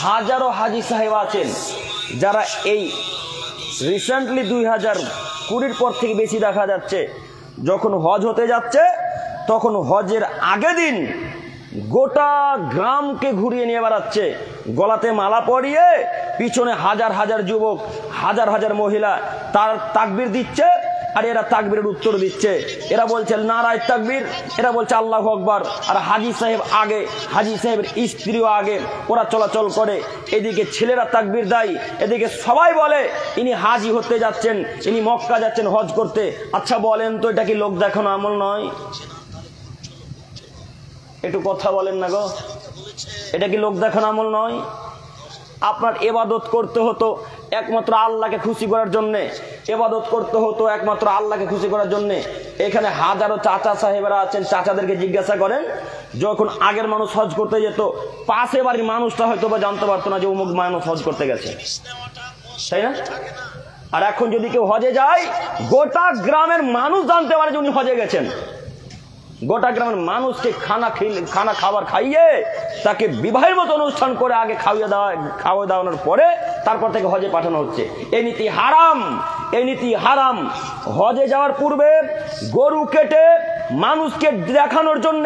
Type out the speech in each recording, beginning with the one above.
হাজারো হাজি সাহেব আছেন যারা এই রিসেন্টলি 2020 পর থেকে বেশি দেখা যাচ্ছে, যখন হজ হতে যাচ্ছে তখন হজের আগের দিন গোটা গ্রামকে ঘুরিয়ে নিয়ে বেড়াচ্ছে, গলাতে মালা পরিয়ে পিছনে হাজার হাজার যুবক, হাজার হাজার মহিলা তার তাকবীর দিচ্ছে, আর এরা তাকবীরের উত্তর দিচ্ছে। এরা বলছে নারায়ে তাকবীর, এরা বলছে আল্লাহু আকবার, আর হাজি সাহেব আগে, হাজি সাহেবের স্ত্রীও আগে, ওরা চলাচল করে। এদিকে ছেলেরা তাকবীর দেয়, এদিকে সবাই বলে ইনি হাজি হতে যাচ্ছেন, ইনি মক্কা যাচ্ছেন হজ করতে। আচ্ছা বলেন তো, এটা কি লোক দেখানো আমল নয়? একটু কথা বলেন না গো, এটা কি লোক দেখানো আমল নয়? আপনার ইবাদত করতে হতো একমাত্র আল্লাহকে খুশি করার জন্য, ইবাদত করতে হতো একমাত্র আল্লাহকে খুশি করার জন্য। এখানে হাজারো চাচা সাহেবেরা আছেন, চাচাদেরকে জিজ্ঞাসা করেন, যখন আগের মানুষ হজ করতে যেত পাশে বাড়ির মানুষটা হয়তো বা জানতে পারতো না যে অমুক মানুষ হজ করতে গেছে, তাই না? আর এখন যদি কেউ হজে যায়, গোটা গ্রামের মানুষ জানতে পারে যে উনি হজে গেছেন। গোটা গ্রামের মানুষকে খানা খাবার খাইয়ে তাকে বিবাহের মতো অনুষ্ঠান করে আগে খাওয়া দাওয়ানোর পরে তারপর থেকে হজে পাঠানো হচ্ছে। এই নীতি হারাম, এই নীতি হারাম। হজে যাওয়ার পূর্বে গরু কেটে মানুষকে দেখানোর জন্য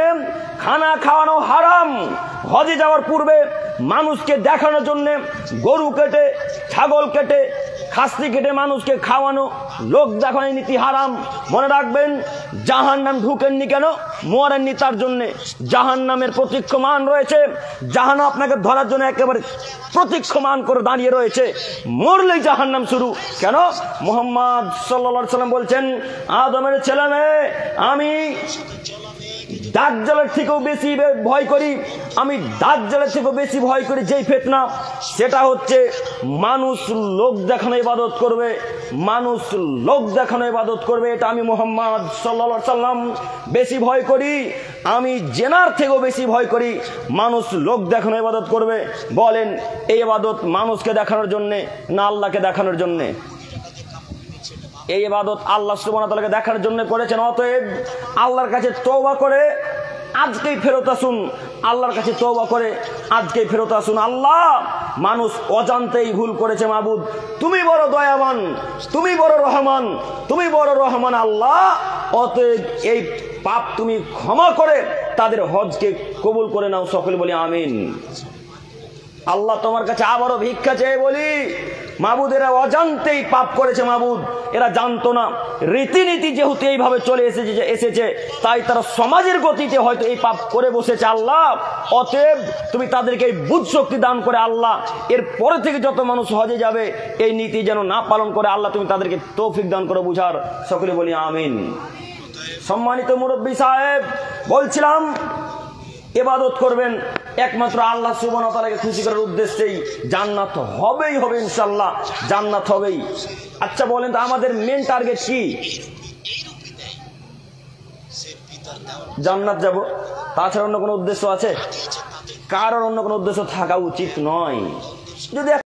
খানা খাওয়ানো হারাম। হজে যাওয়ার পূর্বে মানুষকে দেখানোর জন্য গরু কেটে, ছাগল কেটে, খাসি কেটে মানুষকে খাওয়ানো, লোক দেখানো নীতি হারাম। মনে রাখবেন, জাহান্নাম ঢুকেননি কেন? মরেননি তার জন্য। জাহান্নামের প্রতীক্ষমান রয়েছে, জাহান্নাম আপনাকে ধরার জন্য একেবারে প্রতীক্ষমান করে দাঁড়িয়ে রয়েছে। মরলেই জাহান্নাম শুরু। কেন? মুহাম্মদ সাল্লাল্লাহু আলাইহি ওয়াসাল্লাম বলছেন, আদমের ছেলে মেয়ে, আমি দাজ্জালের থেকেও বেশি ভয় করি, আমি দাজ্জালের থেকেও বেশি ভয় করি যেই ফিতনা, সেটা হচ্ছে মানুষ লোক দেখানো ইবাদত করবে, মানুষ লোক দেখানো ইবাদত করবে। এটা আমি মুহাম্মদ সাল্লাল্লাহু আলাইহি ওয়াসাল্লাম বেশি ভয় করি। আমি জেনার থেকেও বেশি ভয় করি মানুষ লোক দেখানো ইবাদত করবে। বলেন, এই ইবাদত মানুষকে দেখানোর জন্যে না আল্লাহকে দেখানোর জন্যে? এই ইবাদত আল্লাহ সুবহানাহু ওয়া তাআলাকে দেখার জন্য করেছেন। অতএব আল্লাহর কাছে তওবা করে আজকেই ফেরত আসুন, আল্লাহর কাছে তওবা করে আজকেই ফেরত আসুন। আল্লাহ, মানুষ অজান্তেই ভুল করেছে, মাবুদ তুমি বড় দয়াবান, তুমি বড় রহমান, তুমি বড় রহমান আল্লাহ। অতএব এই পাপ তুমি ক্ষমা করে তাদের হজকে কবুল করে নাও। সকলে বলি আমিন। আল্লাহ তোমার কাছে আবারও ভিক্ষা চেয়ে বলি, মাবুদ এরা অজান্তেই পাপ করেছে, মাবুদ এরা জানতো না। রীতিনীতি যেহেতু এইভাবে চলে এসেছে তাই তারা সমাজের গতিতে হয়তো এই পাপ করে বসেছে। আল্লাহ, অতএব তুমি তাদেরকে এই বুঝ শক্তি দান করে আল্লাহ, এর পরে থেকে যত মানুষ হজে যাবে এই নীতি যেন না পালন করে আল্লাহ তুমি তাদেরকে তৌফিক দান করে বুঝার। সকলে বলি আমিন। সম্মানিত মুরব্বী সাহেব, বলছিলাম ইবাদত করবেন একমাত্র আল্লাহ সুবহানাহু ওয়া তাআলাকে খুশি করার উদ্দেশ্যেই। জান্নাত হবেই হবে ইনশাআল্লাহ, জান্নাত হবেই। আচ্ছা বলেন তো, আমাদের মেন টার্গেট কি? জান্নাত যাব, তাছাড়া অন্য কোনো উদ্দেশ্য আছে? কারোর অন্য কোনো উদ্দেশ্য থাকা উচিত নয়। যদি